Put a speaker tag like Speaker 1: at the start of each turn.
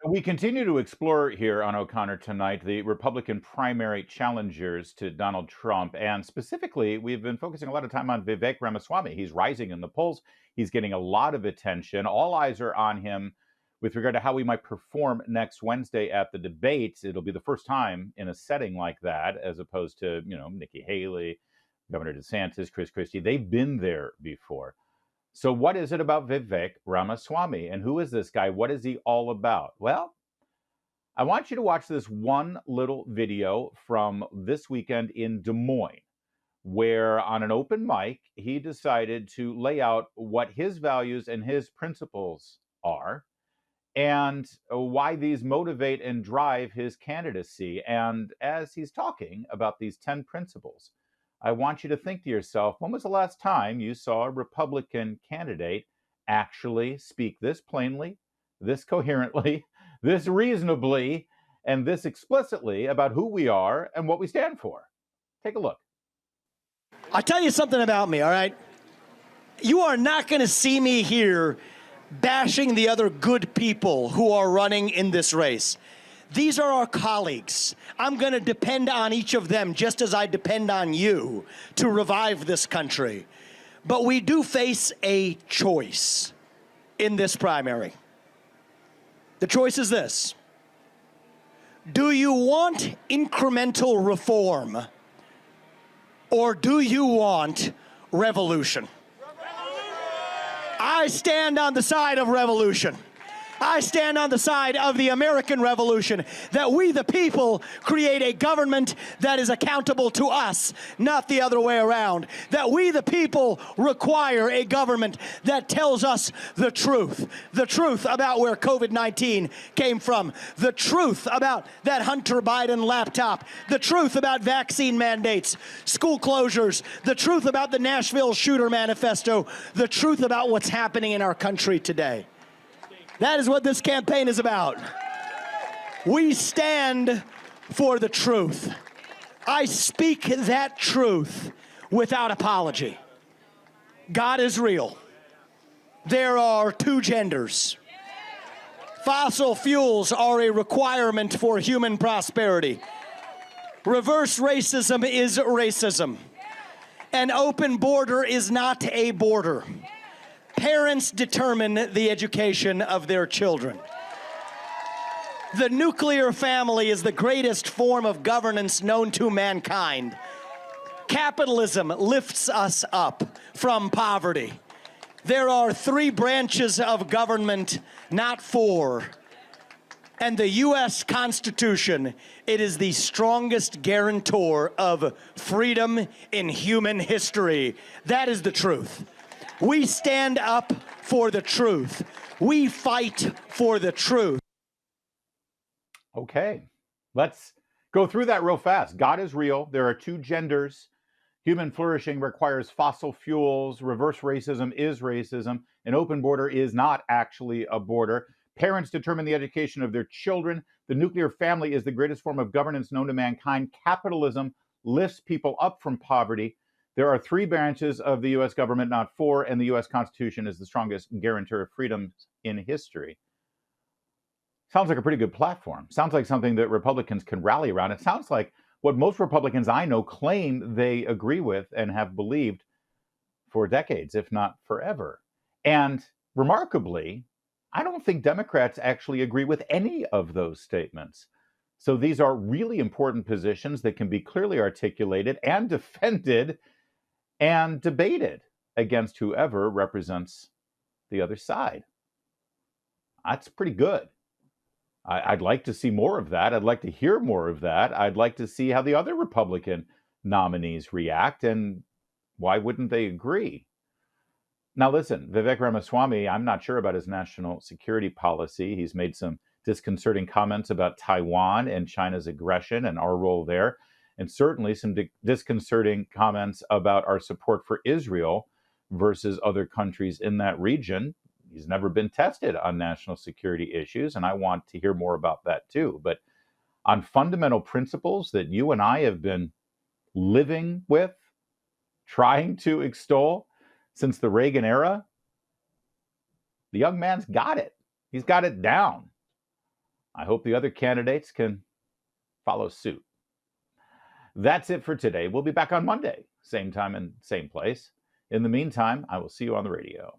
Speaker 1: We continue to explore here on O'Connor tonight the Republican primary challengers to Donald Trump. And specifically, we've been focusing a lot of time on Vivek Ramaswamy. He's rising in the polls, he's getting a lot of attention. All eyes are on him with regard to how he might perform next Wednesday at the debates. It'll be the first time in a setting like that, as opposed to, Nikki Haley, Governor DeSantis, Chris Christie. They've been there before. So, what is it about Vivek Ramaswamy? And who is this guy? What is he all about? Well, I want you to watch this one little video from this weekend in Des Moines, where on an open mic, he decided to lay out what his values and his principles are and why these motivate and drive his candidacy. And as he's talking about these 10 principles, I want you to think to yourself, when was the last time you saw a Republican candidate actually speak this plainly, this coherently, this reasonably, and this explicitly about who we are and what we stand for? Take a look.
Speaker 2: I'll tell you something about me, all right? You are not going to see me here bashing the other good people who are running in this race. These are our colleagues. I'm going to depend on each of them just as I depend on you to revive this country. But we do face a choice in this primary. The choice is this. Do you want incremental reform, or do you want revolution? I stand on the side of revolution. I stand on the side of the American Revolution, that we the people create a government that is accountable to us, not the other way around. That we the people require a government that tells us the truth about where COVID-19 came from, the truth about that Hunter Biden laptop, the truth about vaccine mandates, school closures, the truth about the Nashville shooter manifesto, the truth about what's happening in our country today. That is what this campaign is about. We stand for the truth. I speak that truth without apology. God is real. There are two genders. Fossil fuels are a requirement for human prosperity. Reverse racism is racism. An open border is not a border. Parents determine the education of their children. The nuclear family is the greatest form of governance known to mankind. Capitalism lifts us up from poverty. There are 3 branches of government, not 4. And the U.S. Constitution, it is the strongest guarantor of freedom in human history. That is the truth. We stand up for the truth. We fight for the truth.
Speaker 1: Okay, let's go through that real fast. God is real. There are 2 genders. Human flourishing requires fossil fuels. Reverse racism is racism. An open border is not actually a border. Parents determine the education of their children. The nuclear family is the greatest form of governance known to mankind. Capitalism lifts people up from poverty. There are 3 branches of the U.S. government, not 4, and the U.S. Constitution is the strongest guarantor of freedoms in history. Sounds like a pretty good platform. Sounds like something that Republicans can rally around. It sounds like what most Republicans I know claim they agree with and have believed for decades, if not forever. And remarkably, I don't think Democrats actually agree with any of those statements. So these are really important positions that can be clearly articulated and defended and debated against whoever represents the other side. That's pretty good. I'd like to see more of that. I'd like to hear more of that. I'd like to see how the other Republican nominees react, and why wouldn't they agree? Now listen, Vivek Ramaswamy, I'm not sure about his national security policy. He's made some disconcerting comments about Taiwan and China's aggression and our role there, and certainly some disconcerting comments about our support for Israel versus other countries in that region. He's never been tested on national security issues, and I want to hear more about that too. But on fundamental principles that you and I have been living with, trying to extol since the Reagan era, the young man's got it. He's got it down. I hope the other candidates can follow suit. That's it for today. We'll be back on Monday, same time and same place. In the meantime, I will see you on the radio.